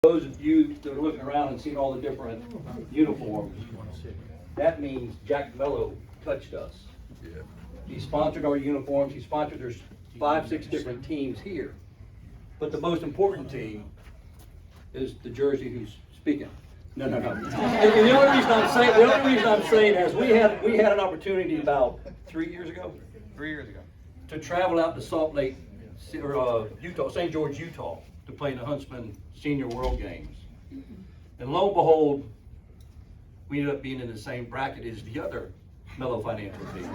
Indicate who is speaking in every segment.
Speaker 1: Those of you that are looking around and seeing all the different uniforms, that means Jack Mello touched us. He sponsored our uniforms. He sponsored, there's 5, 6 different teams here. But the most important team is the jersey who's speaking. No. And the only reason I'm saying is we had an opportunity about 3 years ago.
Speaker 2: 3 years ago.
Speaker 1: To travel out to Salt Lake, or Utah, St. George, Utah, to play in the Huntsman Senior World Games. And lo and behold, we ended up being in the same bracket as the other Mello Financial team.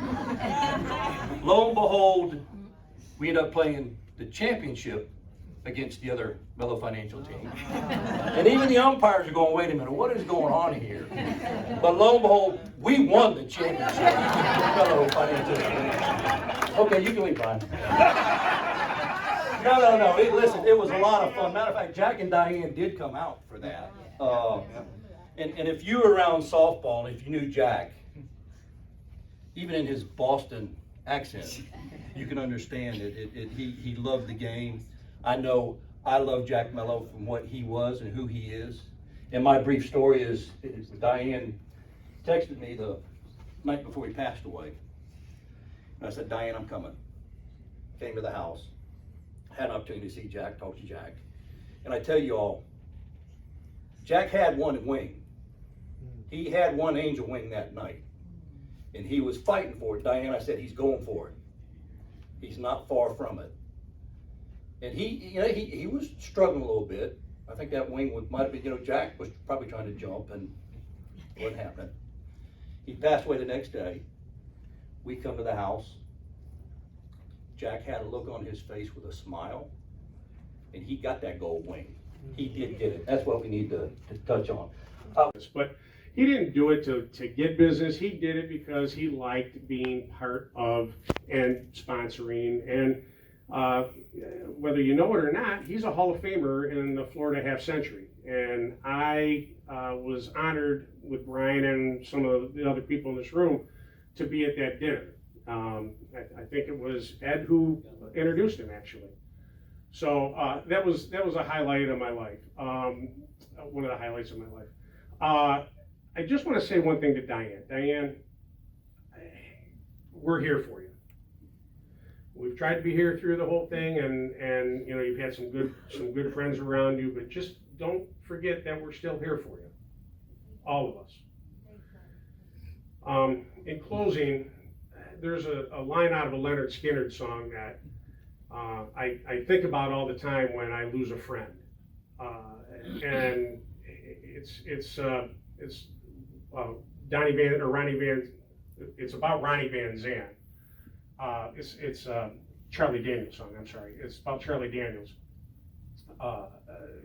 Speaker 1: Lo and behold, we ended up playing the championship against the other Mello Financial team. And even the umpires are going, wait a minute, what is going on here? But lo and behold, we won the championship with Mello Financial team. Okay, you can leave, Brian. No. Listen, it was a lot of fun. Matter of fact, Jack and Diane did come out for that. And if you were around softball, and if you knew Jack, even in his Boston accent, you can understand it. He loved the game. I know I love Jack Mello from what he was and who he is. And my brief story is Diane texted me the night before he passed away. And I said, Diane, I'm coming. Came to the house. Had an opportunity to see Jack, talk to Jack. And I tell you all, Jack had one wing. He had one angel wing that night. And he was fighting for it. Diane, I said, he's going for it. He's not far from it. And he was struggling a little bit. I think that wing might have been, Jack was probably trying to jump and it wasn't happening. He passed away the next day. We come to the house. Jack had a look on his face with a smile, and he got that gold wing. He did get it. That's what we need to touch on.
Speaker 3: But he didn't do it to get business. He did it because he liked being part of and sponsoring. And whether you know it or not, he's a Hall of Famer in the Florida half century. And I was honored with Brian and some of the other people in this room to be at that dinner. I think it was Ed who introduced him, actually. So that was a highlight of my life. One of the highlights of my life. I just want to say one thing to Diane. Diane, we're here for you. We've tried to be here through the whole thing, and you've had some good friends around you, but just don't forget that we're still here for you, all of us. In closing, there's a line out of a Leonard Skinner song that I think about all the time when I lose a friend, and it's Ronnie Van. It's about Ronnie Van Zant. It's Charlie Daniels song. I'm sorry. It's about Charlie Daniels.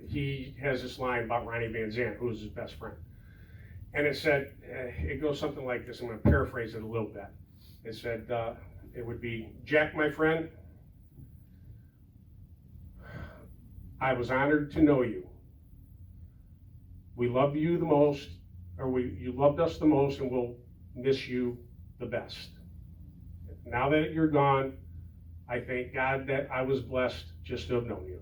Speaker 3: He has this line about Ronnie Van Zant, who is his best friend, and it said, it goes something like this. I'm going to paraphrase it a little bit. It said, it would be, Jack, my friend, I was honored to know you. We love you the most, you loved us the most, and we'll miss you the best. Now that you're gone, I thank God that I was blessed just to have known you.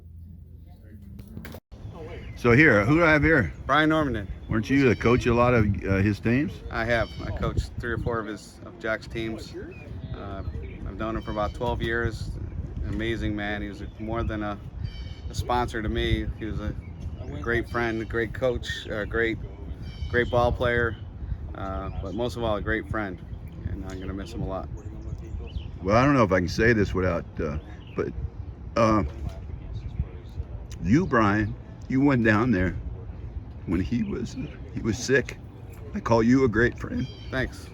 Speaker 4: So here, who do I have here?
Speaker 2: Brian Normandin.
Speaker 4: Weren't you the coach of a lot of his teams?
Speaker 2: I have. I coached 3 or 4 of Jack's teams. I've known him for about 12 years. Amazing man. He was more than a sponsor to me. He was a great friend, a great coach, a great ball player, but most of all, a great friend. And I'm going to miss him a lot.
Speaker 4: Well, I don't know if I can say this without, but you, Brian, you went down there when he was sick. I call you a great friend.
Speaker 2: Thanks.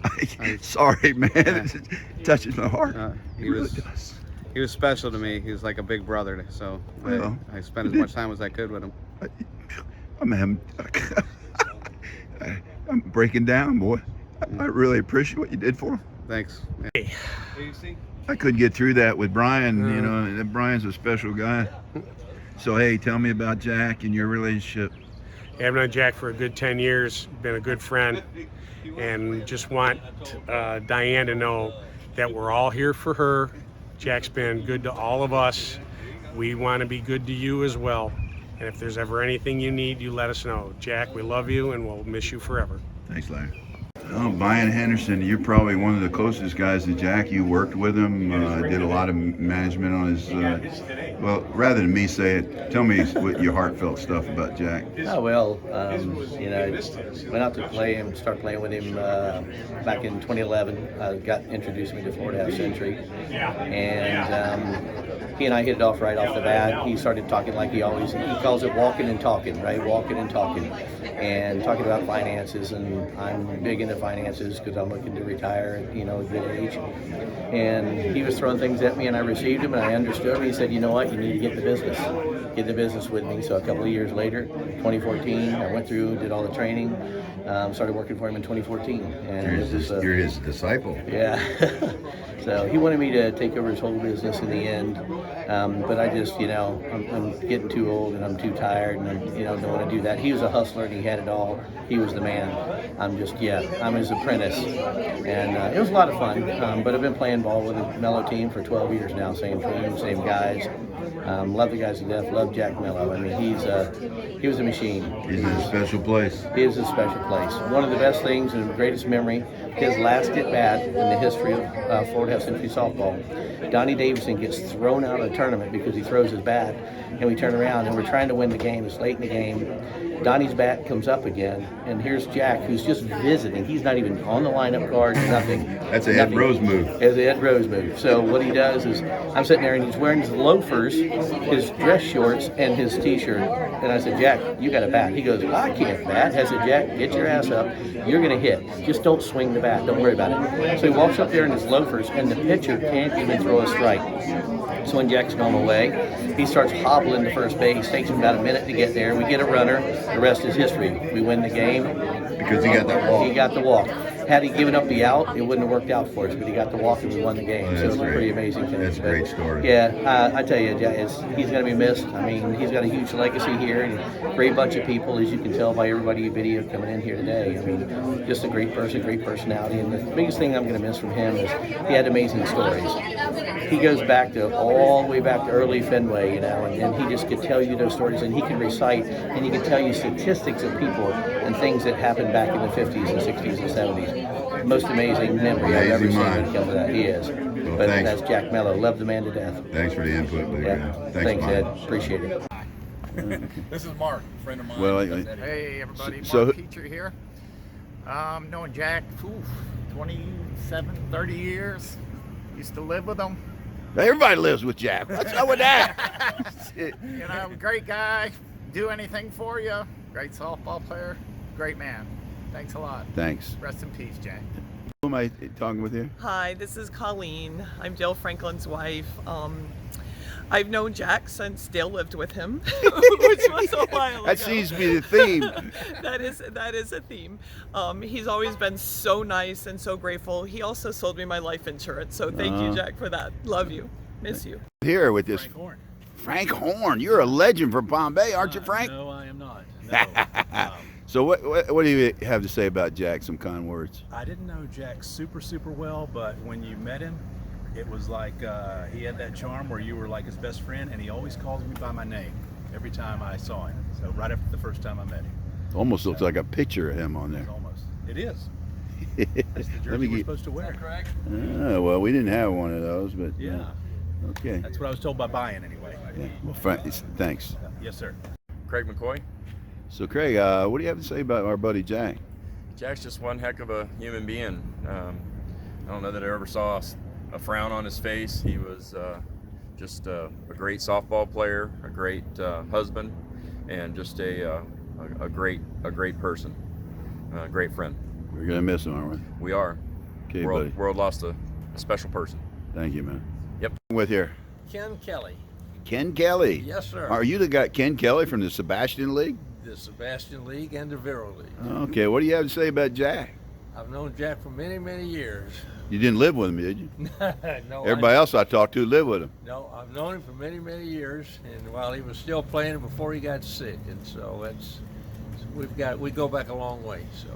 Speaker 4: Sorry, man. It touches my heart.
Speaker 2: He was special to me. He was like a big brother. So I spent as much time as I could with him.
Speaker 4: I'm breaking down, boy. I really appreciate what you did for him.
Speaker 2: Thanks.
Speaker 3: Hey.
Speaker 4: I couldn't get through that with Brian. And Brian's a special guy. So hey, tell me about Jack and your relationship.
Speaker 3: I've known Jack for a good 10 years, been a good friend, and just want Diane to know that we're all here for her. Jack's been good to all of us. We want to be good to you as well. And if there's ever anything you need, you let us know. Jack, we love you and we'll miss you forever.
Speaker 4: Thanks, Larry. Oh, Brian Henderson, you're probably one of the closest guys to Jack. You worked with him, did a lot of management on his, well, rather than me say it, tell me what your heartfelt stuff about Jack.
Speaker 5: Oh, well, you know, went out to play him, start playing with him back in 2011. Got introduced me to Florida Half Century, and he and I hit it off right off the bat. He started talking like he calls it walking and talking, right? Walking and talking, and talking about finances. And I'm big into finances because I'm looking to retire, you know, at a good age. And he was throwing things at me, and I received them, and I understood him. He said, you know what, you need to get the business with me. So a couple of years later, 2014, I went through, did all the training, started working for him in 2014. And
Speaker 4: You're his disciple.
Speaker 5: Yeah. So he wanted me to take over his whole business in the end, but I just, you know, I'm getting too old and I'm too tired, and I, you know, don't want to do that. He was a hustler and he had it all. He was the man. I'm his apprentice, and it was a lot of fun. But I've been playing ball with the Mello team for 12 years now, same team, same guys. Love the guys to death. Love Jack Mello. I mean, he was a machine.
Speaker 4: He's in a special place.
Speaker 5: He is a special place. One of the best things and the greatest memory, his last at bat in the history of Florida Half Century softball. Donnie Davison gets thrown out of the tournament because he throws his bat, and we turn around and we're trying to win the game. It's late in the game. Donnie's bat comes up again, and here's Jack, who's just visiting. He's not even on the lineup card, nothing.
Speaker 4: That's a Ed Rose move.
Speaker 5: It's a Ed Rose move. So what he does is, I'm sitting there and he's wearing his loafers, his dress shorts, and his t-shirt. And I said, Jack, you got a bat. He goes, I can't bat. I said, Jack, get your ass up. You're going to hit. Just don't swing the bat. Don't worry about it. So he walks up there in his loafers, and the pitcher can't even throw a strike. So when Jack's gone away, he starts hobbling to first base. Takes him about a minute to get there. We get a runner. The rest is history. We win the game.
Speaker 4: Because he got that walk.
Speaker 5: He got the walk. Had he given up the out, it wouldn't have worked out for us, but he got the walk and we won the game.
Speaker 4: Oh,
Speaker 5: so it was a pretty amazing finish.
Speaker 4: That's a great story.
Speaker 5: Yeah, I tell you, Jack, he's going to be missed. I mean, he's got a huge legacy here and a great bunch of people, as you can tell by everybody video coming in here today. I mean, just a great person, great personality. And the biggest thing I'm going to miss from him is he had amazing stories. He goes back to all the way back to early Fenway, you know, and he just could tell you those stories, and he can recite, and he can tell you statistics of people and things that happened back in the 50s and 60s and 70s. Most amazing memory I've ever seen when it comes to that. He is.
Speaker 4: Well,
Speaker 5: But
Speaker 4: thanks.
Speaker 5: that's Jack Mello. Love the man to death.
Speaker 4: Thanks for the input, Billy
Speaker 5: Yeah.
Speaker 4: Graham.
Speaker 5: Thanks,
Speaker 4: Mike.
Speaker 5: Ed. Appreciate it.
Speaker 6: This is Mark, a friend of mine.
Speaker 4: Well,
Speaker 6: Hey, everybody.
Speaker 4: so-
Speaker 6: Mark Peacher here. Knowing Jack, 27, 30 years. Used to live with him.
Speaker 4: Everybody lives with Jack. What's up with that?
Speaker 6: You know, great guy. Do anything for you. Great softball player. Great man. Thanks a lot.
Speaker 4: Thanks.
Speaker 6: Rest in peace, Jack.
Speaker 4: Who am I talking with here?
Speaker 7: Hi, this is Colleen. I'm Dale Franklin's wife. I've known Jack since Dale lived with him, which was a while ago.
Speaker 4: That seems to be the theme.
Speaker 7: That is a theme. He's always been so nice and so grateful. He also sold me my life insurance, so thank you, Jack, for that. Love you. Miss you.
Speaker 4: Here with this Frank Horn. You're a legend from Palm Bay, aren't you, Frank?
Speaker 8: No, I am not. No.
Speaker 4: So what do you have to say about Jack? Some kind words.
Speaker 8: I didn't know Jack super well, but when you met him, it was like he had that charm where you were like his best friend, and he always calls me by my name every time I saw him. So right after the first time I met him.
Speaker 4: Almost looks like a picture of him on there.
Speaker 8: Almost. It is. That's the
Speaker 4: Let
Speaker 8: jersey
Speaker 4: me
Speaker 8: we're
Speaker 4: get.
Speaker 8: supposed to wear.
Speaker 4: Oh, well, we didn't have one of those, but
Speaker 8: Yeah.
Speaker 4: okay.
Speaker 8: That's what I was told by Brian anyway.
Speaker 4: Yeah. Well, Frank, thanks.
Speaker 8: Yes, sir.
Speaker 9: Craig McCoy.
Speaker 4: So, Craig, what do you have to say about our buddy Jack?
Speaker 9: Jack's just one heck of a human being. I don't know that I ever saw a frown on his face. He was just a great softball player, a great husband, and just a great person, a great friend.
Speaker 4: We're gonna miss him, aren't we?
Speaker 9: We are.
Speaker 4: Okay, buddy.
Speaker 9: World lost a special person.
Speaker 4: Thank you, man.
Speaker 9: Yep.
Speaker 4: With here,
Speaker 10: Ken Kelly.
Speaker 4: Ken Kelly.
Speaker 10: Yes, sir.
Speaker 4: Are you the guy, Ken Kelly from the Sebastian League?
Speaker 10: The Sebastian League and the Vero League.
Speaker 4: Okay. What do you have to say about Jack?
Speaker 10: I've known Jack for many, many years.
Speaker 4: You didn't live with him, did you?
Speaker 10: No,
Speaker 4: Everybody else I talked to lived with him.
Speaker 10: No, I've known him for many, many years, and while he was still playing before he got sick, and so we go back a long way. So,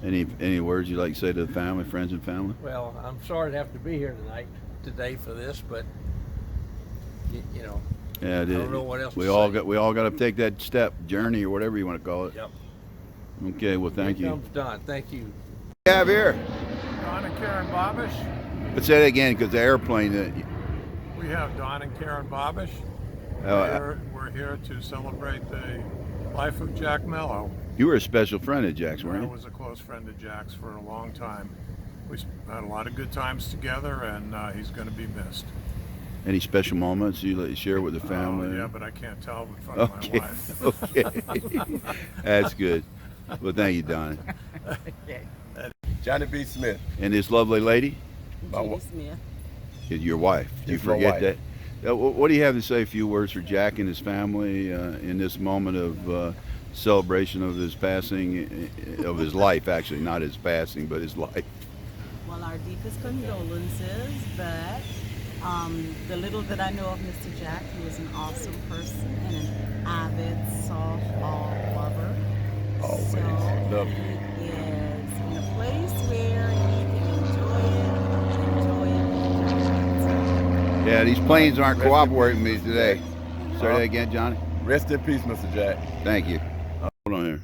Speaker 4: Any words you'd like to say to the family, friends and family?
Speaker 10: well, I'm sorry to have to be here today for this, but you know,
Speaker 4: Yeah,
Speaker 10: I don't know what else
Speaker 4: we
Speaker 10: to
Speaker 4: all
Speaker 10: say.
Speaker 4: got to take that step, journey, or whatever you want to call it.
Speaker 10: Yep.
Speaker 4: Okay, well, thank
Speaker 10: Here
Speaker 4: you.
Speaker 10: comes Don. Thank you.
Speaker 4: We have here.
Speaker 11: Don and Karen Bobish.
Speaker 4: Let's say that again, because the airplane.
Speaker 11: We have Don and Karen Bobish. We're here to celebrate the life of Jack Mello.
Speaker 4: You were a special friend of Jack's, weren't
Speaker 11: I
Speaker 4: you?
Speaker 11: was a close friend of Jack's for a long time. We had a lot of good times together, and he's going to be missed.
Speaker 4: Any special moments you let share with the family?
Speaker 11: Yeah, but I can't tell in front of my wife.
Speaker 4: Okay. That's good. Well, thank you, Don.
Speaker 12: Johnny B. Smith.
Speaker 4: And this lovely lady?
Speaker 13: Judy Smith.
Speaker 4: Is your wife. Do you
Speaker 12: She's my
Speaker 4: forget
Speaker 12: wife.
Speaker 4: that? What do you have to say, a few words for Jack and his family in this moment of celebration of his passing, of his life, actually, not his passing, but his life?
Speaker 13: Well, our deepest condolences, but the little that I know of Mr. Jack, he was an awesome person and an avid softball lover.
Speaker 12: Always.
Speaker 13: So
Speaker 12: Love
Speaker 13: he is in a place where he can enjoy it.
Speaker 4: Yeah, these planes aren't cooperating with me today. Say that again, Johnny.
Speaker 12: Rest in peace, Mr. Jack.
Speaker 4: Thank you. Hold on here.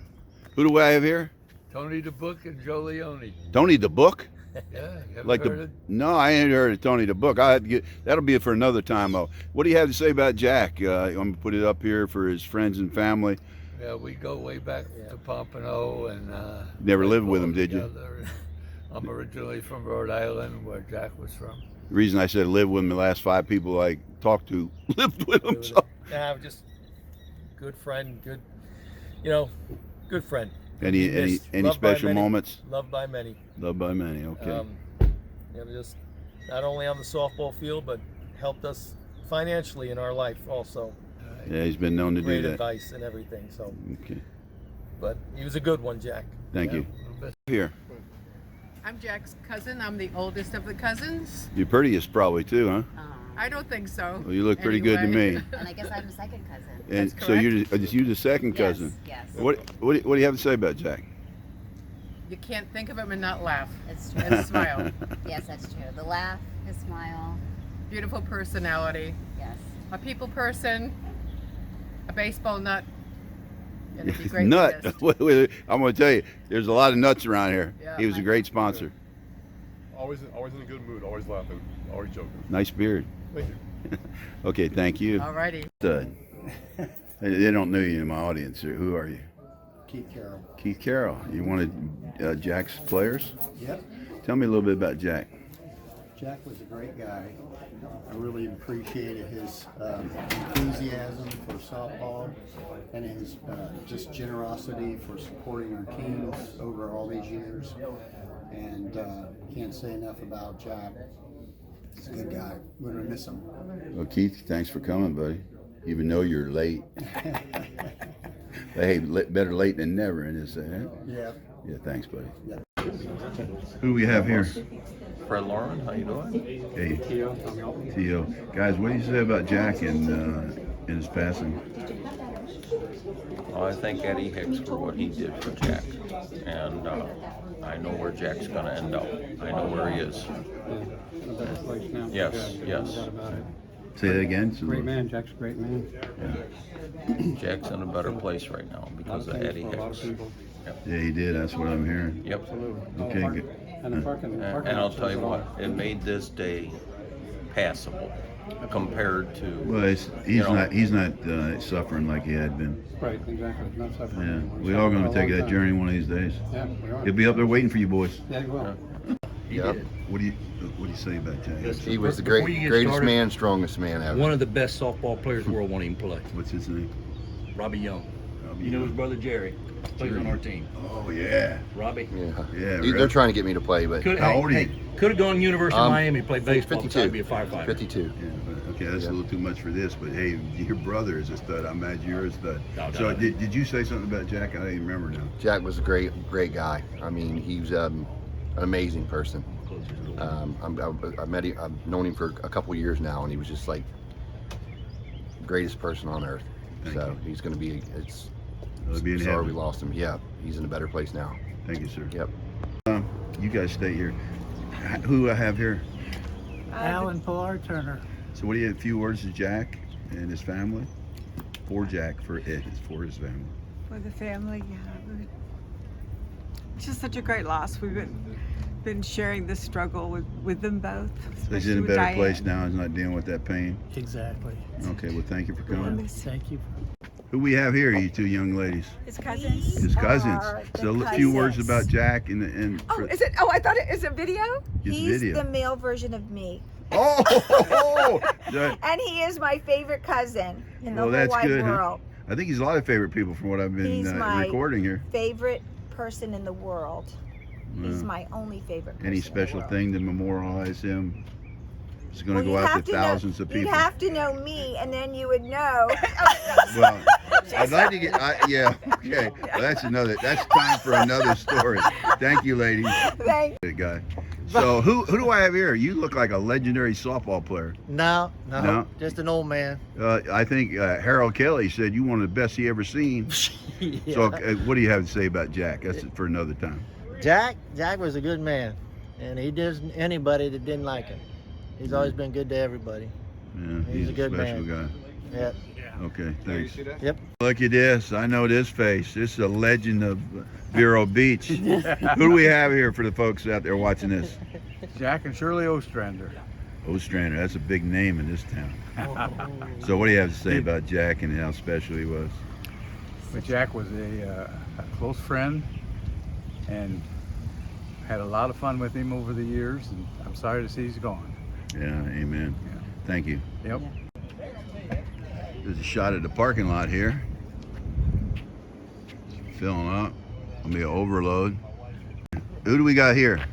Speaker 4: Who do I have here?
Speaker 10: Tony the Book and Joe Leone.
Speaker 4: Tony the Book?
Speaker 10: Yeah, you haven't
Speaker 4: Like
Speaker 10: heard
Speaker 4: the
Speaker 10: it?
Speaker 4: no, I ain't heard of Tony the Book. That'll be for another time though. What do you have to say about Jack? I'm gonna put it up here for his friends and family.
Speaker 10: Yeah, we go way back to Pompano and
Speaker 4: Never lived with
Speaker 10: played
Speaker 4: him, did you?
Speaker 10: together. I'm originally from Rhode Island, where Jack was from.
Speaker 4: The reason I said live with him, the last 5 people I talked to lived with him. So.
Speaker 14: Yeah, just good friend, good friend.
Speaker 4: Any
Speaker 14: Loved by
Speaker 4: special
Speaker 14: many,
Speaker 4: moments?
Speaker 14: Loved by many.
Speaker 4: Loved by many. Okay.
Speaker 14: Just not only on the softball field, but helped us financially in our life also.
Speaker 4: Yeah, he's been known to
Speaker 14: Great
Speaker 4: do that.
Speaker 14: advice and everything. So,
Speaker 4: Okay.
Speaker 14: but he was a good one, Jack.
Speaker 4: Thank you. Here.
Speaker 15: I'm Jack's cousin. I'm the oldest of the cousins.
Speaker 4: You're prettiest probably too, huh?
Speaker 15: I don't think so.
Speaker 4: Well, you look pretty good to me.
Speaker 16: And I guess I'm the second cousin.
Speaker 4: And
Speaker 15: That's
Speaker 4: so you're
Speaker 15: correct.
Speaker 4: you're the second cousin.
Speaker 16: Yes.
Speaker 4: What do you have to say about Jack?
Speaker 15: You can't think of him and not laugh.
Speaker 16: That's true.
Speaker 15: And smile.
Speaker 16: Yes, that's true. The laugh, his smile.
Speaker 15: Beautiful personality.
Speaker 16: Yes.
Speaker 15: A people person. A baseball nut. And it'd be great
Speaker 4: Nut.
Speaker 15: to miss.
Speaker 4: I'm going to tell you, there's a lot of nuts around here.
Speaker 15: Yeah.
Speaker 4: He was a great sponsor.
Speaker 12: Always in a good mood, always laughing, always joking.
Speaker 4: Nice beard.
Speaker 12: Thank you.
Speaker 4: Okay, thank you.
Speaker 15: Alrighty.
Speaker 4: They don't know you in my audience. Who are you?
Speaker 17: Keith Carroll.
Speaker 4: Keith Carroll. You one of Jack's players?
Speaker 17: Yep.
Speaker 4: Tell me a little bit about Jack.
Speaker 17: Jack was a great guy. I really appreciated his enthusiasm for softball and his just generosity for supporting our teams over all these years. And can't say enough about Jack. He's a good guy. We're gonna miss him.
Speaker 4: Well, Keith, thanks for coming, buddy. Even though you're late. Hey, better late than never in this, eh?
Speaker 17: Yeah.
Speaker 4: Yeah, thanks, buddy.
Speaker 17: Yeah.
Speaker 4: Who do we have here?
Speaker 18: Fred Lauren, how you doing?
Speaker 4: Hey, T.O. Guys, what do you say about Jack and his passing?
Speaker 18: Well, I thank Eddie Hicks for what he did for Jack, and I know where Jack's going to end up. I know where he is. Yes, yes.
Speaker 4: Say that again.
Speaker 17: Great man. Jack's a great man.
Speaker 18: Yeah. Jack's in a better place right now because of Eddie Hicks. Yep.
Speaker 4: Yeah, he did. That's what I'm hearing.
Speaker 18: Yep.
Speaker 4: Okay, good.
Speaker 18: And I'll tell you what, it made this day passable compared to.
Speaker 4: Well, he's not suffering like he had been.
Speaker 17: Right, exactly. Not suffering
Speaker 4: Yeah,
Speaker 17: anymore.
Speaker 4: we're all going to take that journey one of these days.
Speaker 17: Yeah, we are.
Speaker 4: He'll be up there waiting for you, boys.
Speaker 17: Yeah, he will.
Speaker 4: Yep. What do you say about Jack?
Speaker 19: He was the greatest man, strongest man ever.
Speaker 20: One of the best softball players in the world won't even play.
Speaker 4: What's his name?
Speaker 20: Robbie Young. You know his brother Jerry plays on our team.
Speaker 4: Oh yeah.
Speaker 20: Robbie.
Speaker 4: Yeah.
Speaker 19: They're trying to get me to play, but
Speaker 20: How old are you? Could have gone to University of Miami to play baseball.
Speaker 19: 52.
Speaker 20: Decided to be a firefighter.
Speaker 19: 52.
Speaker 4: Yeah, okay, that's a little too much for this, but hey, your brother is a stud. I imagine you're a stud. So did you say something about Jack? I don't even remember now.
Speaker 19: Jack was a great guy. I mean, he was an amazing person. I met him. I've known him for a couple years now, and he was just like the greatest person on earth. He's going to be. Sorry we lost him. Yeah, he's in a better place now.
Speaker 4: Thank you, sir.
Speaker 19: Yep.
Speaker 4: You guys stay here. Who I have here?
Speaker 21: Alan Pilar Turner.
Speaker 4: So what do you have? A few words to Jack and his family? For Jack, for his family.
Speaker 21: For the family, yeah. It's just such a great loss. We've been sharing this struggle with them both.
Speaker 4: So he's in a better place now. He's not dealing with that pain.
Speaker 22: Exactly.
Speaker 4: Okay, well, thank you for coming.
Speaker 22: Thank you.
Speaker 4: Who we have here, you two young ladies?
Speaker 21: His cousins.
Speaker 4: His cousins. So a few words about Jack and
Speaker 21: Oh, is it? Oh, I thought it is a video.
Speaker 4: his
Speaker 23: He's
Speaker 4: video.
Speaker 23: the male version of me.
Speaker 4: Oh,
Speaker 23: And he is my favorite cousin in the
Speaker 4: well,
Speaker 23: whole
Speaker 4: that's
Speaker 23: wide
Speaker 4: good. Huh?
Speaker 23: world.
Speaker 4: I think he's a lot of favorite people from what I've been
Speaker 23: He's my
Speaker 4: recording here.
Speaker 23: favorite person in the world. He's
Speaker 4: Wow.
Speaker 23: my only favorite person
Speaker 4: Any
Speaker 23: in the
Speaker 4: special
Speaker 23: world.
Speaker 4: thing to memorialize him? It's going to
Speaker 23: Well,
Speaker 4: go
Speaker 23: you'd
Speaker 4: out
Speaker 23: have
Speaker 4: to
Speaker 23: know-
Speaker 4: thousands of people.
Speaker 23: You'd have to know me, and then you would know.
Speaker 4: Well, I'd like to get. Yeah, okay. Well, that's time for another story. Thank you, ladies.
Speaker 23: Thank
Speaker 4: Good guy. So who do I have here? You look like a legendary softball player.
Speaker 22: No,
Speaker 4: No?
Speaker 22: just an old man.
Speaker 4: I think Harold Kelly said you one of the best he ever seen.
Speaker 22: Yeah.
Speaker 4: So what do you have to say about Jack? That's for another time.
Speaker 22: Jack was a good man, and he doesn't anybody that didn't like him. He's always been good to everybody.
Speaker 4: Yeah,
Speaker 22: He's a good
Speaker 4: special
Speaker 22: man.
Speaker 4: guy.
Speaker 22: Yep.
Speaker 4: Okay, thanks.
Speaker 22: Yep.
Speaker 4: Look at this. I know this face. This is a legend of Vero Beach. Who do we have here for the folks out there watching this?
Speaker 24: Jack and Shirley Ostrander.
Speaker 4: Ostrander, that's a big name in this town. So what do you have to say about Jack and how special he was?
Speaker 24: But Jack was a close friend and had a lot of fun with him over the years, and I'm sorry to see he's gone.
Speaker 4: Yeah, amen.
Speaker 24: Yeah.
Speaker 4: Thank you.
Speaker 24: Yep.
Speaker 4: There's a shot of the parking lot here. Filling up. Gonna be an overload. Who do we got here?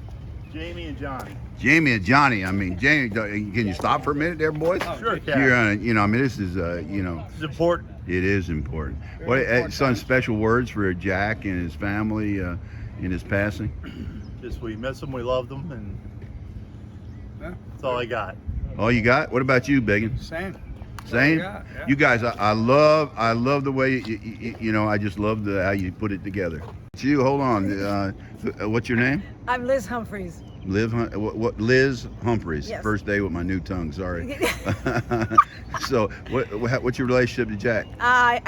Speaker 24: Jamie and Johnny.
Speaker 4: Jamie and Johnny. I mean, Jamie, can you stop for a minute there, boys?
Speaker 24: Sure can.
Speaker 4: You're on, I mean, this is,
Speaker 24: It's important.
Speaker 4: It is important. Some special words for Jack and his family in his passing?
Speaker 24: Just we miss him, we loved him, and that's all I got.
Speaker 4: All you got? What about you, Biggin?
Speaker 24: Same.
Speaker 4: Same?
Speaker 24: Yeah.
Speaker 4: You guys, I love the way I just love how you put it together. It's you. Hold on. What's your name?
Speaker 21: I'm Liz Humphreys.
Speaker 4: Liz Humphreys.
Speaker 21: Yes.
Speaker 4: First day with my new tongue. Sorry. So, what's your relationship to Jack?
Speaker 21: I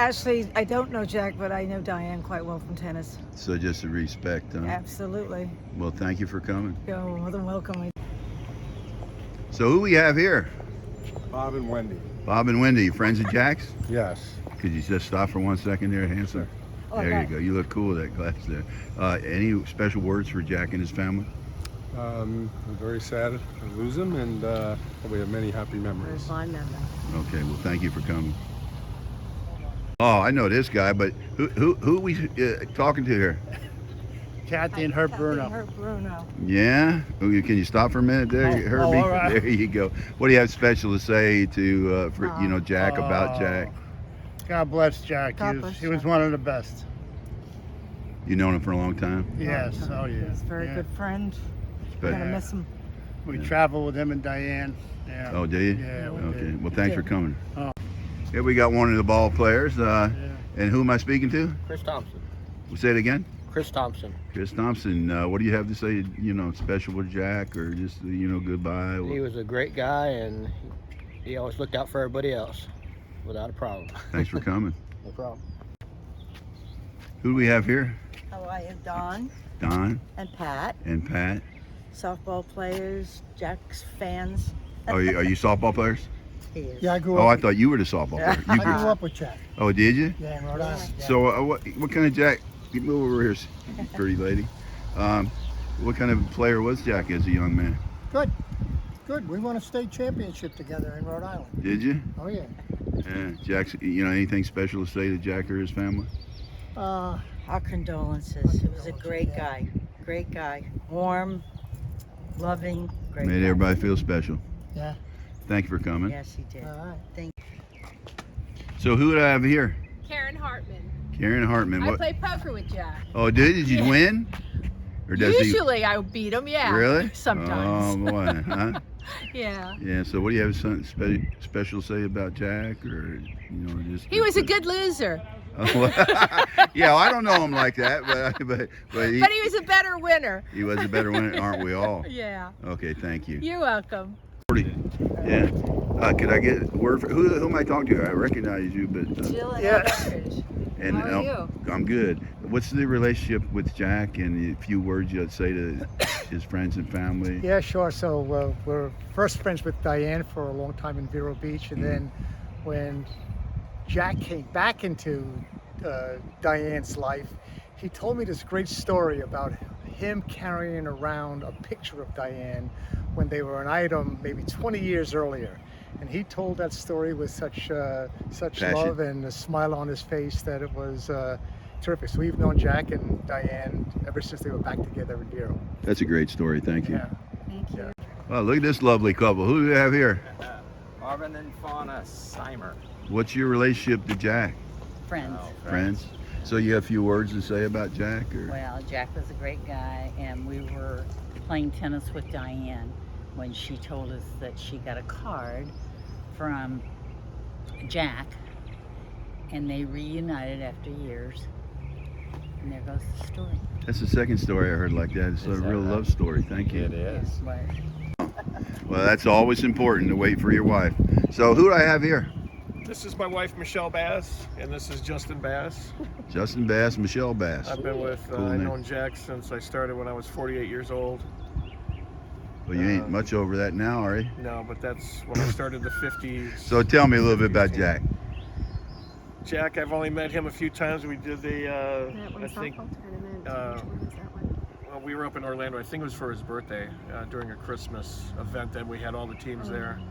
Speaker 21: don't know Jack, but I know Diane quite well from tennis.
Speaker 4: So just a respect. Huh?
Speaker 21: Absolutely.
Speaker 4: Well, thank you for coming.
Speaker 21: You're more than welcome.
Speaker 4: So who we have here?
Speaker 12: Bob and Wendy.
Speaker 4: Bob and Wendy, friends of Jack's?
Speaker 12: Yes.
Speaker 4: Could you just stop for 1 second there, handsome? There you go. You look cool with that glass there. Any special words for Jack and his family?
Speaker 12: I'm very sad to lose him, and we have many happy memories.
Speaker 21: Fine memory.
Speaker 4: Okay, well, thank you for coming. Oh, I know this guy, but who we talking to here?
Speaker 22: Kathy and Herb Bruno.
Speaker 21: Herb Bruno.
Speaker 4: Yeah? Oh, can you stop for a minute there, Herbie?
Speaker 22: all right.
Speaker 4: There you go. What do you have special to say to Jack, about Jack?
Speaker 22: God bless Jack. He was one of the best.
Speaker 4: You known him for a long time?
Speaker 22: Yes. Oh yeah.
Speaker 21: He's a very good friend. We're
Speaker 4: But-
Speaker 21: gonna miss him.
Speaker 22: We traveled with him and Diane. Yeah.
Speaker 4: Oh, did you?
Speaker 22: Yeah. we
Speaker 4: Okay.
Speaker 22: did.
Speaker 4: Well, thanks
Speaker 22: Yeah.
Speaker 4: for coming.
Speaker 22: Oh.
Speaker 4: Here we got one of the ball players. And who am I speaking to?
Speaker 5: Chris Thompson.
Speaker 4: Say it again.
Speaker 5: Chris Thompson.
Speaker 4: Chris Thompson. What do you have to say? Special with Jack, or just goodbye?
Speaker 5: He was a great guy, and he always looked out for everybody else without a problem.
Speaker 4: Thanks for coming.
Speaker 5: No problem.
Speaker 4: Who do we have here?
Speaker 25: Oh, I have Don
Speaker 4: Don
Speaker 25: and Pat,
Speaker 4: and Pat.
Speaker 25: softball players, Jack's fans.
Speaker 4: Are you softball players?
Speaker 25: He is.
Speaker 22: Yeah, I grew
Speaker 4: Oh,
Speaker 22: up.
Speaker 4: I thought you were the softball player.
Speaker 22: I
Speaker 4: You
Speaker 22: grew
Speaker 4: grew-
Speaker 22: up with Jack.
Speaker 4: Oh, did you?
Speaker 22: Yeah, in Rhode Island. Yeah.
Speaker 4: So what kind of Jack? You move over here, pretty lady. What kind of player was Jack as a young man?
Speaker 22: Good. Good. We won a state championship together in Rhode Island.
Speaker 4: Did you?
Speaker 22: Oh yeah.
Speaker 4: Yeah. Jack's. Anything special to say to Jack or his family?
Speaker 25: Our condolences. He was a great guy. Great guy. Warm, loving, great
Speaker 4: Made
Speaker 25: guy.
Speaker 4: everybody feel special.
Speaker 22: Yeah.
Speaker 4: Thank you for coming.
Speaker 25: Yes, he did.
Speaker 22: All right.
Speaker 25: Thank
Speaker 4: So who do I have here?
Speaker 26: Karen Hartman.
Speaker 4: Karen Hartman.
Speaker 26: I play poker with Jack.
Speaker 4: Oh, did you win? Or does
Speaker 26: Usually I beat him, yeah.
Speaker 4: he? Really?
Speaker 26: Sometimes.
Speaker 4: Oh boy, huh?
Speaker 26: Yeah.
Speaker 4: Yeah. So what do you have something special to say about Jack, or just?
Speaker 26: He was a good loser.
Speaker 4: Yeah, I don't know him like that, but
Speaker 26: But he was a better winner.
Speaker 4: he was a better winner, aren't we all?
Speaker 26: Yeah.
Speaker 4: Okay, thank you.
Speaker 26: You're welcome.
Speaker 4: Yeah. Could I get a word? Who am I talking to? I recognize you, but
Speaker 26: Jill and
Speaker 4: yeah.
Speaker 26: Eldridge.
Speaker 4: And
Speaker 26: How are you?
Speaker 4: I'm good. What's the relationship with Jack, and a few words you'd say to his friends and family?
Speaker 1: Yeah, sure. So we're first friends with Diane for a long time in Vero Beach, and then when Jack came back into Diane's life, he told me this great story about him carrying around a picture of Diane when they were an item maybe 20 years earlier. And he told that story with such love and a smile on his face that it was terrific. So we've known Jack and Diane ever since they were back together in Vero.
Speaker 4: That's a great story. Thank you.
Speaker 1: Yeah. Thank you. Yeah.
Speaker 4: Well, look at this lovely couple. Who do we have here?
Speaker 2: Marvin and Fauna Simer.
Speaker 4: What's your relationship to Jack?
Speaker 3: Friends.
Speaker 4: Friends. So you have a few words to say about Jack? Or?
Speaker 3: Well, Jack was a great guy, and we were playing tennis with Diane when she told us that she got a card from Jack, and they reunited after years. And there goes the story.
Speaker 4: That's the second story I heard like that. It's a real love story. Thank you.
Speaker 2: It is.
Speaker 4: Well, that's always important to wait for your wife. So who do I have here?
Speaker 6: This is my wife, Michelle Bass, and this is Justin Bass.
Speaker 4: Justin Bass, Michelle Bass.
Speaker 6: I've been with,
Speaker 4: Cool
Speaker 6: I've
Speaker 4: name.
Speaker 6: known Jack since I started when I was 48 years old.
Speaker 4: Well, you ain't much over that now, are you?
Speaker 6: No, but that's when I started the 50s.
Speaker 4: So tell me a little bit about Jack.
Speaker 6: Jack, I've only met him a few times. We did the, I think, well, we were up in Orlando. I think it was for his birthday during a Christmas event. Then we had all the teams there.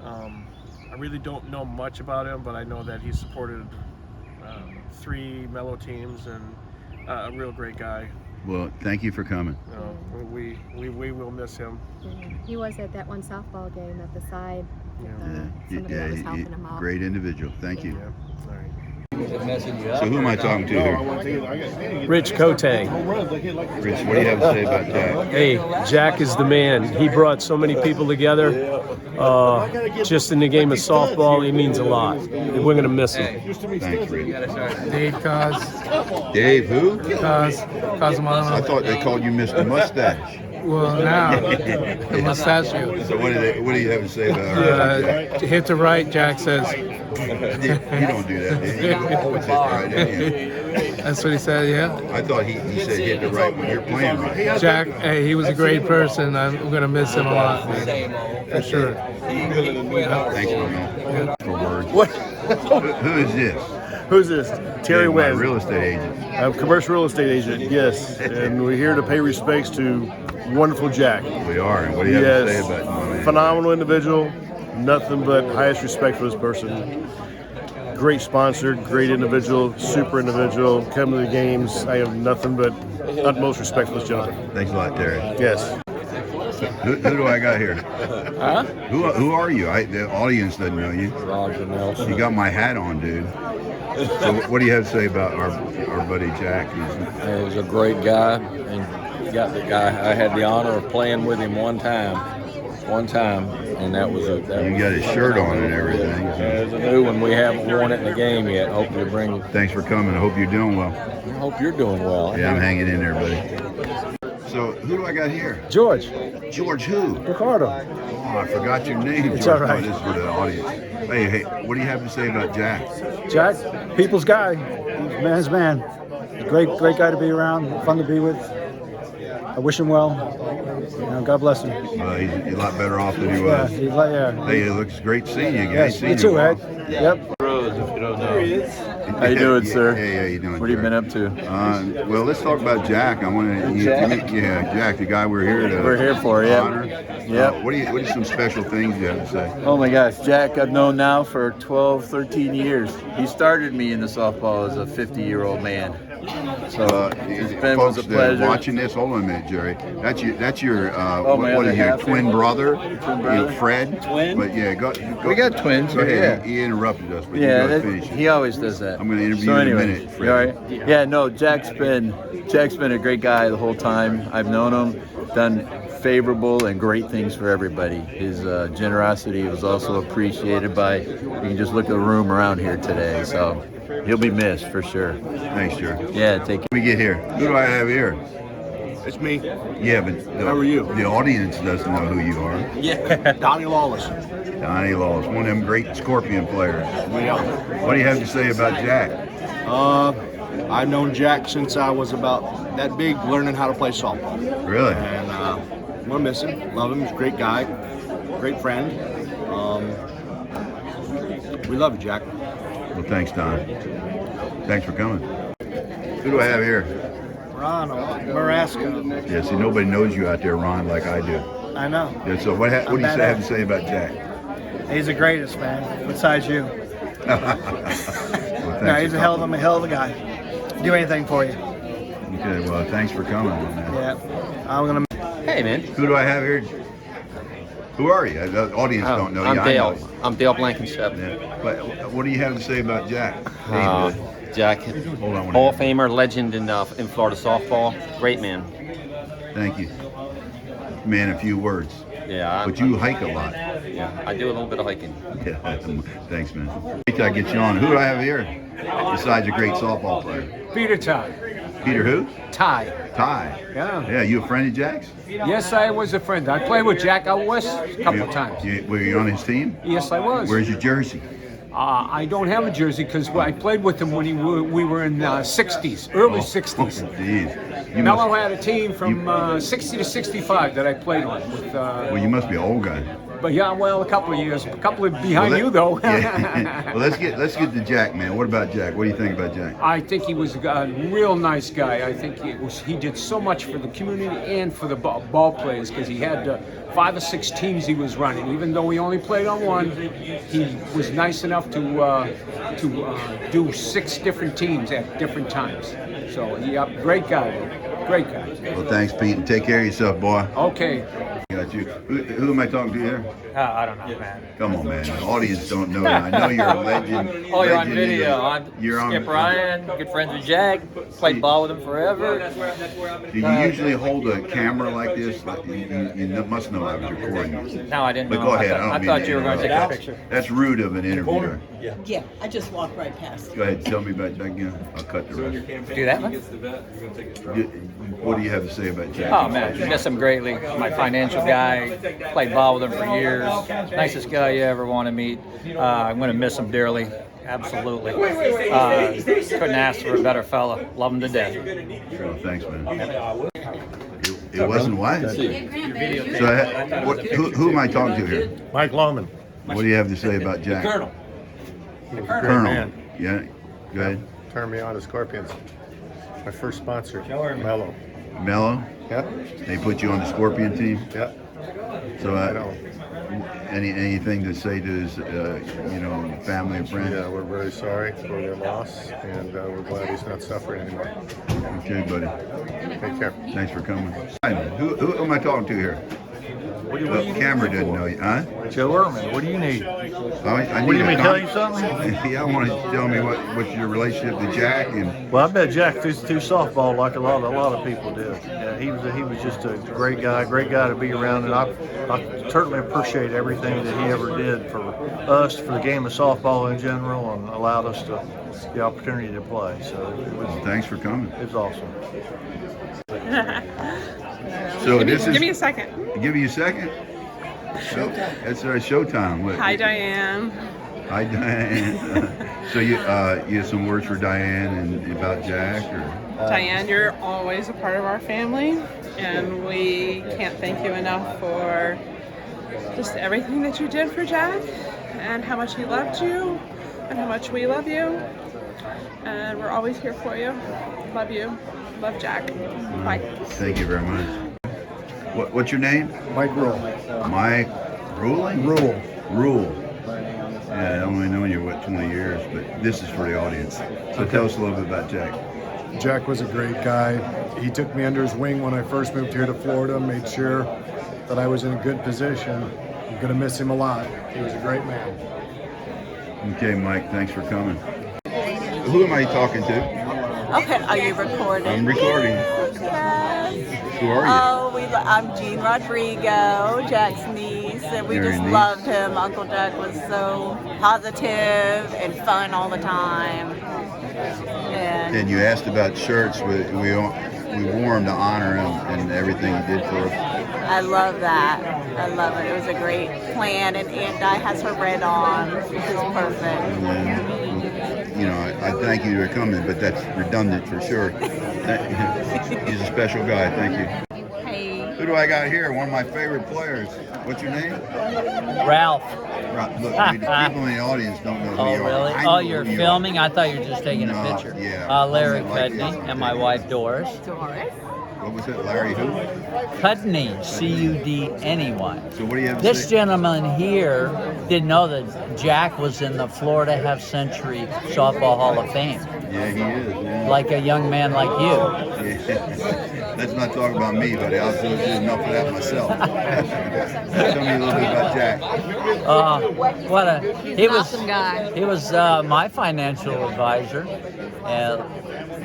Speaker 6: I really don't know much about him, but I know that he supported 3 Mello teams and a real great guy.
Speaker 4: Well, thank you for coming.
Speaker 6: We will miss him.
Speaker 7: He was at that one softball game at the side. Somebody that was helping him out.
Speaker 4: Great individual. Thank you.
Speaker 2: So
Speaker 4: who am I talking to here?
Speaker 8: Rich Cote.
Speaker 4: Rich, what do you have to say about Jack?
Speaker 8: Hey, Jack is the man. He brought so many people together. Just in the game of softball, he means a lot. And we're going to miss him.
Speaker 4: Thanks, Rich.
Speaker 1: Dave Cos.
Speaker 4: Dave who?
Speaker 1: Cosmano.
Speaker 4: I thought they called you Mr. Mustache.
Speaker 1: Well, now, the mustachio.
Speaker 4: So what do you have to say about Jack?
Speaker 1: Hit the right, Jack says.
Speaker 4: You don't do that, do you? What's hit the right, don't you?
Speaker 1: That's what he said, yeah.
Speaker 4: I thought he said hit the right when you're playing right.
Speaker 1: Jack, hey, he was a great person. I'm going to miss him a lot, man. For sure.
Speaker 4: Thanks, man. For words.
Speaker 27: What?
Speaker 4: Who is this?
Speaker 27: Who's this? Terry
Speaker 4: My
Speaker 27: Webb.
Speaker 4: real estate agent.
Speaker 27: I'm a commercial real estate agent, yes. And we're here to pay respects to wonderful Jack.
Speaker 4: We are. And what do you have to say about my man?
Speaker 27: Phenomenal individual. Nothing but highest respect for this person. Great sponsor, great individual, super individual. Come to the games. I have nothing but utmost respect for this gentleman.
Speaker 4: Thanks a lot, Terry.
Speaker 27: Yes.
Speaker 4: Who do I got here?
Speaker 27: Huh?
Speaker 4: Who are you? The audience doesn't know you.
Speaker 2: Roger Nelson.
Speaker 4: You got my hat on, dude. So what do you have to say about our buddy Jack?
Speaker 2: He's a great guy, and got the guy. I had the honor of playing with him one time, and that was a.
Speaker 4: You got his shirt on and everything.
Speaker 2: It's a new one. We haven't worn it in the game yet. Hope you bring.
Speaker 4: Thanks for coming. I hope you're doing well.
Speaker 2: I hope you're doing well.
Speaker 4: Yeah, I'm hanging in there, buddy. So who do I got here?
Speaker 8: George.
Speaker 4: George who?
Speaker 8: Ricardo.
Speaker 4: Oh, I forgot your name.
Speaker 8: It's
Speaker 4: George.
Speaker 8: all right.
Speaker 4: Oh, this is for the audience. Hey, what do you have to say about Jack?
Speaker 28: Jack, people's guy, man's man. Great guy to be around, fun to be with. I wish him well. God bless him.
Speaker 4: He's a lot better off than he was.
Speaker 28: Yeah.
Speaker 4: Hey, it looks great seeing you
Speaker 28: Yes,
Speaker 4: guys.
Speaker 28: me too, Ed. Yep.
Speaker 2: Rose, if you don't know.
Speaker 27: There he is.
Speaker 2: How you doing, sir?
Speaker 4: Yeah, you doing?
Speaker 2: What have you been up to?
Speaker 4: Well, let's talk about Jack. I want to. Jack, the guy we're here to.
Speaker 2: We're here for, yeah.
Speaker 4: Honor.
Speaker 2: Yep.
Speaker 4: What are some special things you have to say?
Speaker 2: Oh my gosh, Jack, I've known now for 12, 13 years. He started me in the softball as a 50-year-old man. So it's been
Speaker 4: Folks
Speaker 2: was a pleasure.
Speaker 4: watching this, hold on a minute, Jerry. That's your
Speaker 2: my
Speaker 4: what
Speaker 2: other
Speaker 4: is your
Speaker 2: half
Speaker 4: twin
Speaker 2: there?
Speaker 4: brother?
Speaker 2: Twin brother?
Speaker 4: Fred.
Speaker 2: Twin?
Speaker 4: But yeah, go
Speaker 2: We got twins,
Speaker 4: Go ahead.
Speaker 2: yeah.
Speaker 4: He interrupted us, but
Speaker 2: Yeah,
Speaker 4: you gotta
Speaker 2: that-
Speaker 4: finish it.
Speaker 2: he always does that.
Speaker 4: I'm going to interview
Speaker 2: So
Speaker 4: you
Speaker 2: anyway,
Speaker 4: in a minute, Fred.
Speaker 2: you all right? Yeah, no, Jack's been a great guy the whole time. I've known him, done favorable and great things for everybody. His generosity was also appreciated by, you can just look at the room around here today. So he'll be missed for sure.
Speaker 4: Thanks, Jerry.
Speaker 2: Yeah, take care.
Speaker 4: Let me get here. Who do I have here?
Speaker 27: It's me.
Speaker 4: Yeah, but
Speaker 27: How are you?
Speaker 4: The audience doesn't know who you are.
Speaker 27: Yeah. Donnie Lawless.
Speaker 4: Donnie Lawless, one of them great Scorpion players.
Speaker 27: Yeah.
Speaker 4: What do you have to say about Jack?
Speaker 27: I've known Jack since I was about that big, learning how to play softball.
Speaker 4: Really?
Speaker 27: And I'm gonna miss him. Love him. He's a great guy, great friend. We love you, Jack.
Speaker 4: Well, thanks, Don. Thanks for coming. Who do I have here?
Speaker 22: Ronald Marasco.
Speaker 4: Yeah, see, nobody knows you out there, Ron, like I do.
Speaker 22: I know.
Speaker 4: Yeah, so what do you have to say about Jack?
Speaker 22: He's the greatest, man. Besides you.
Speaker 4: Well,
Speaker 22: No, he's a hell of a guy. Do anything for you.
Speaker 4: Okay, well, thanks for coming, man.
Speaker 22: Yeah. I'm gonna.
Speaker 9: Hey, man.
Speaker 4: Who do I have here? Who are you? The audience don't know you.
Speaker 9: I'm
Speaker 4: I
Speaker 9: Dale.
Speaker 4: know.
Speaker 9: I'm Dale Blankenship.
Speaker 4: Yeah. But what do you have to say about Jack?
Speaker 9: Jack,
Speaker 4: Hold on.
Speaker 9: Hall of Famer, legend in Florida softball. Great man.
Speaker 4: Thank you. Man, a few words.
Speaker 9: Yeah.
Speaker 4: But you hike a lot.
Speaker 9: Yeah, I do a little bit of hiking.
Speaker 4: Yeah, thanks, man. Wait till I get you on. Who do I have here? Besides a great softball player.
Speaker 10: Peter Ty.
Speaker 4: Peter who?
Speaker 10: Ty.
Speaker 4: Ty.
Speaker 10: Yeah.
Speaker 4: Yeah, you a friend of Jack's?
Speaker 10: Yes, I was a friend. I played with Jack out west a couple times.
Speaker 4: Were you on his team?
Speaker 10: Yes, I was.
Speaker 4: Where's your jersey?
Speaker 10: I don't have a jersey because I played with him when we were in 60s, early 60s.
Speaker 4: Jeez.
Speaker 10: Mello had a team from 60 to 65 that I played on. With,
Speaker 4: well, you must be an old guy.
Speaker 10: But yeah, well, a couple of years, a couple of behind you though.
Speaker 4: Yeah. Well, let's get to Jack, man. What about Jack? What do you think about Jack?
Speaker 10: I think he was a real nice guy. I think he did so much for the community and for the ball players because he had 5 or 6 teams he was running. Even though he only played on one, he was nice enough to do 6 different teams at different times. So yeah, great guy. Great guy.
Speaker 4: Well, thanks, Pete, and take care of yourself, boy.
Speaker 10: Okay.
Speaker 4: Got you. Who am I talking to here?
Speaker 10: I don't know, man.
Speaker 4: Come on, man. The audience don't know you. I know you're a legend.
Speaker 9: Oh, you're on
Speaker 4: legend
Speaker 9: video.
Speaker 4: You're on.
Speaker 9: Skip Ryan, good friends with Jack. Played ball with him forever.
Speaker 4: Do you usually hold a camera like this? Like you must know I was recording you.
Speaker 9: No, I didn't
Speaker 4: But
Speaker 9: know.
Speaker 4: go ahead.
Speaker 9: I thought you were going to take a picture.
Speaker 4: That's rude of an interviewer.
Speaker 11: Yeah, I just walked right past.
Speaker 4: Go ahead. Tell me about Jack again. I'll cut the rest.
Speaker 9: Do that one?
Speaker 4: What do you have to say about Jack?
Speaker 9: Oh man, miss him greatly. My financial guy, played ball with him for years. Nicest guy you ever want to meet. I'm going to miss him dearly. Absolutely. Couldn't ask for a better fella. Love him to death.
Speaker 4: Sure, thanks, man. It wasn't what? So, who am I talking to here?
Speaker 27: Mike Longman.
Speaker 4: What do you have to say about Jack?
Speaker 27: Colonel.
Speaker 4: Colonel. Yeah. Go ahead.
Speaker 12: Turned me on to Scorpions. My first sponsor, Mello.
Speaker 4: Mello?
Speaker 12: Yep.
Speaker 4: They put you on the Scorpion team?
Speaker 12: Yep.
Speaker 4: So, anything to say to his, family and friends?
Speaker 12: Yeah, we're very sorry for their loss, and we're glad he's not suffering anymore.
Speaker 4: Okay, buddy.
Speaker 12: Take care.
Speaker 4: Thanks for coming. Who am I talking to here? The camera doesn't know you, huh?
Speaker 28: Joe Ehrman, what do you need?
Speaker 4: I
Speaker 28: What do you
Speaker 4: need
Speaker 28: mean,
Speaker 4: a
Speaker 28: tell you something?
Speaker 4: Yeah, I want to tell me what's your relationship to Jack and.
Speaker 28: Well, I bet Jack threw softball like a lot of people did. Yeah, he was just a great guy to be around, and I certainly appreciate everything that he ever did for us, for the game of softball in general, and allowed us the opportunity to play. So it was.
Speaker 4: Well, thanks for coming.
Speaker 28: It was awesome.
Speaker 4: So
Speaker 13: give me a second.
Speaker 4: Give you a second. That's showtime. What?
Speaker 13: Hi, Diane.
Speaker 4: Hi, Diane. So you have some words for Diane and about Jack, or?
Speaker 13: Diane, you're always a part of our family, and we can't thank you enough for just everything that you did for Jack, and how much he loved you, and how much we love you, and we're always here for you. Love you. Love Jack. Bye.
Speaker 4: Thank you very much. What's your name?
Speaker 28: Mike Rule.
Speaker 4: Mike Ruling?
Speaker 28: Rule.
Speaker 4: Rule. Yeah, I've only known you, 20 years, but this is for the audience. So tell us a little bit about Jack.
Speaker 28: Jack was a great guy. He took me under his wing when I first moved here to Florida, made sure that I was in a good position. I'm going to miss him a lot. He was a great man.
Speaker 4: Okay, Mike, thanks for coming. Who am I talking to?
Speaker 14: Okay, are you recording?
Speaker 4: I'm recording.
Speaker 14: Yes.
Speaker 4: Who are you?
Speaker 14: I'm Jean Rodrigo, Jack's niece, and we
Speaker 4: Your
Speaker 14: just
Speaker 4: niece?
Speaker 14: loved him. Uncle Jack was so positive and fun all the time.
Speaker 4: And you asked about shirts. We wore them to honor him and everything he did for us.
Speaker 14: I love that. I love it. It was a great plan, and Di has her red on, which is perfect.
Speaker 4: And, you know, I thank you for coming, but that's redundant for sure. He's a special guy. Thank you.
Speaker 14: Hey.
Speaker 4: Who do I got here? One of my favorite players. What's your name?
Speaker 15: Ralph.
Speaker 4: Look, people in the audience don't know who you are.
Speaker 15: Really?
Speaker 4: I know
Speaker 15: You're
Speaker 4: who you
Speaker 15: filming?
Speaker 4: are.
Speaker 15: I thought you were just taking a picture.
Speaker 4: Yeah.
Speaker 15: Larry
Speaker 4: Like
Speaker 15: Cudney
Speaker 4: this.
Speaker 15: and my wife Doris.
Speaker 4: What was it, Larry who?
Speaker 15: Cudney, C-U-D-N-E-Y.
Speaker 4: So what do you have to
Speaker 15: This
Speaker 4: say?
Speaker 15: gentleman here didn't know that Jack was in the Florida Half Century Softball Hall of Fame.
Speaker 4: Yeah, he is. Yeah.
Speaker 15: Like a young man like you.
Speaker 4: Yeah. Let's not talk about me, buddy. I'll do enough of that myself. Tell me a little bit about Jack.
Speaker 15: He was
Speaker 26: awesome guy.
Speaker 15: He was my financial advisor, and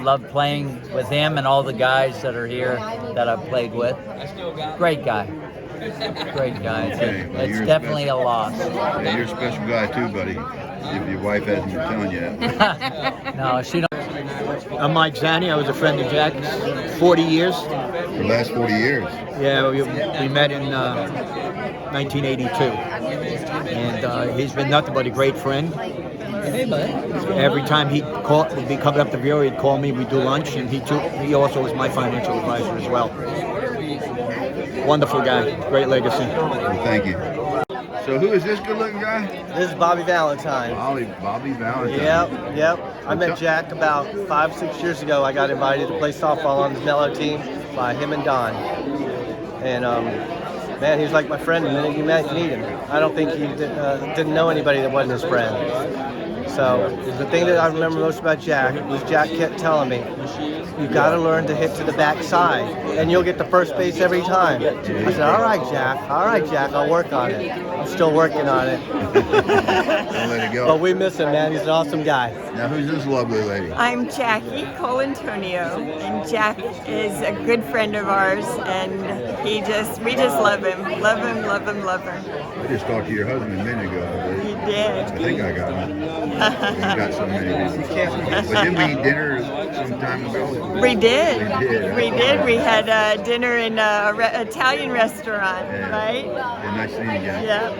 Speaker 15: loved playing with him and all the guys that are here that I've played with. Great guy. Great guy. It's definitely a loss.
Speaker 4: Yeah, you're a special guy too, buddy. If your wife hasn't been telling you that.
Speaker 15: No, she don't.
Speaker 16: I'm Mike Zanni. I was a friend of Jack's 40 years.
Speaker 4: The last 40 years?
Speaker 16: Yeah, we met in 1982. And he's been nothing but a great friend. Every time would be coming up the bureau, he'd call me, we'd do lunch, and he also was my financial advisor as well. Wonderful guy, great legacy.
Speaker 4: Well, thank you. So who is this good-looking guy?
Speaker 22: This is Bobby Valentine.
Speaker 4: Bobby Valentine.
Speaker 22: Yep. I met Jack about 5-6 years ago. I got invited to play softball on his Mello team by him and Don. And man, he was like my friend the minute you meet him. I don't think he didn't know anybody that wasn't his friend. So the thing that I remember most about Jack was Jack kept telling me, you got to learn to hit to the back side, and you'll get the first base every time. I said, all right, Jack, I'll work on it. I'm still working on it.
Speaker 4: I'll let it go.
Speaker 22: But we miss him, man. He's an awesome guy.
Speaker 4: Now, who's this lovely lady?
Speaker 17: I'm Jackie Colantonio, and Jack is a good friend of ours, and we just love him.
Speaker 4: I just talked to your husband a minute ago, I believe.
Speaker 17: You did.
Speaker 4: I think I got him. You got so many people. But didn't we eat dinner some time ago?
Speaker 17: We did.
Speaker 4: We did.
Speaker 17: We had dinner in an Italian restaurant, right?
Speaker 4: Yeah, nice seeing you.
Speaker 17: Yeah.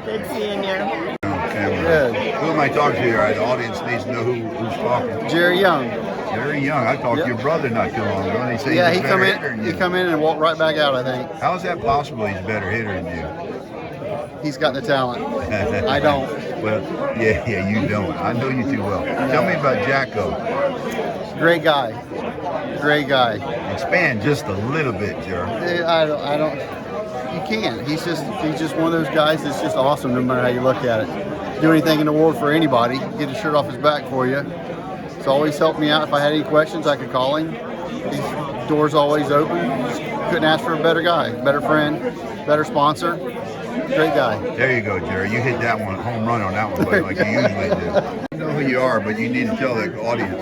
Speaker 17: Good seeing you.
Speaker 4: Good. Who am I talking to here? The audience needs to know who's talking.
Speaker 18: Jerry Young.
Speaker 4: Jerry Young. I talked to your brother not too long ago, and he said
Speaker 18: Yeah,
Speaker 4: he's a better hitter than you.
Speaker 18: He come in and walked right back out, I think.
Speaker 4: How is that possible he's a better hitter than you?
Speaker 18: He's got the talent. I don't.
Speaker 4: Well, yeah, you don't. I know you too well. Tell me about Jacko.
Speaker 18: Great guy.
Speaker 4: Expand just a little bit, Jerry.
Speaker 18: I don't. You can't. He's just one of those guys that's just awesome no matter how you look at it. Do anything in the world for anybody. Get his shirt off his back for you. He's always helped me out. If I had any questions, I could call him. His door's always open. Just couldn't ask for a better guy, better friend, better sponsor. Great guy.
Speaker 4: There you go, Jerry. You hit that one, home run on that one, buddy, like you usually do. You know who you are, but you need to tell the audience.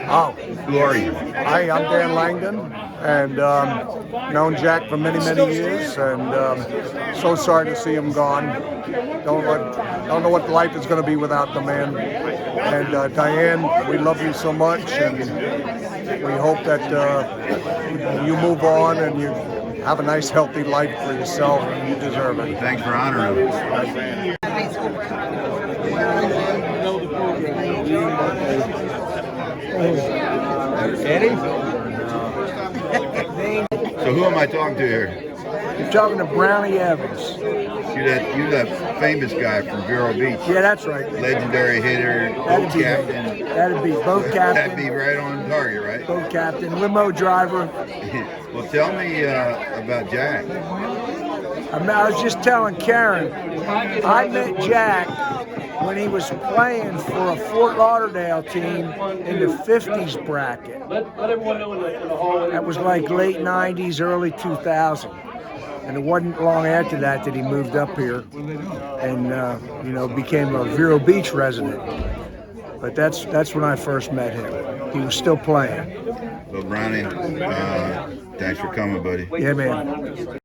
Speaker 19: Oh.
Speaker 4: Who are you?
Speaker 19: Hi, I'm Dan Langdon, and known Jack for many years, and so sorry to see him gone. Don't know what life is going to be without the man. And Diane, we love you so much, and we hope that you move on and you have a nice, healthy life for yourself, and you deserve it.
Speaker 4: Thanks for honoring him.
Speaker 19: Eddie?
Speaker 4: So who am I talking to here?
Speaker 19: You're talking to Brownie Evans.
Speaker 4: You're that famous guy from Vero Beach.
Speaker 19: Yeah, that's right.
Speaker 4: Legendary hitter, boat captain.
Speaker 19: That'd be boat captain.
Speaker 4: That'd be right on target, right?
Speaker 19: Boat captain, limo driver.
Speaker 4: Well, tell me about Jack.
Speaker 19: I was just telling Karen, I met Jack when he was playing for a Fort Lauderdale team in the 50s bracket. That was like late 90s, early 2000. And it wasn't long after that he moved up here and, became a Vero Beach resident. But that's when I first met him. He was still playing.
Speaker 4: Well, Brownie, thanks for coming, buddy.
Speaker 19: Yeah, man.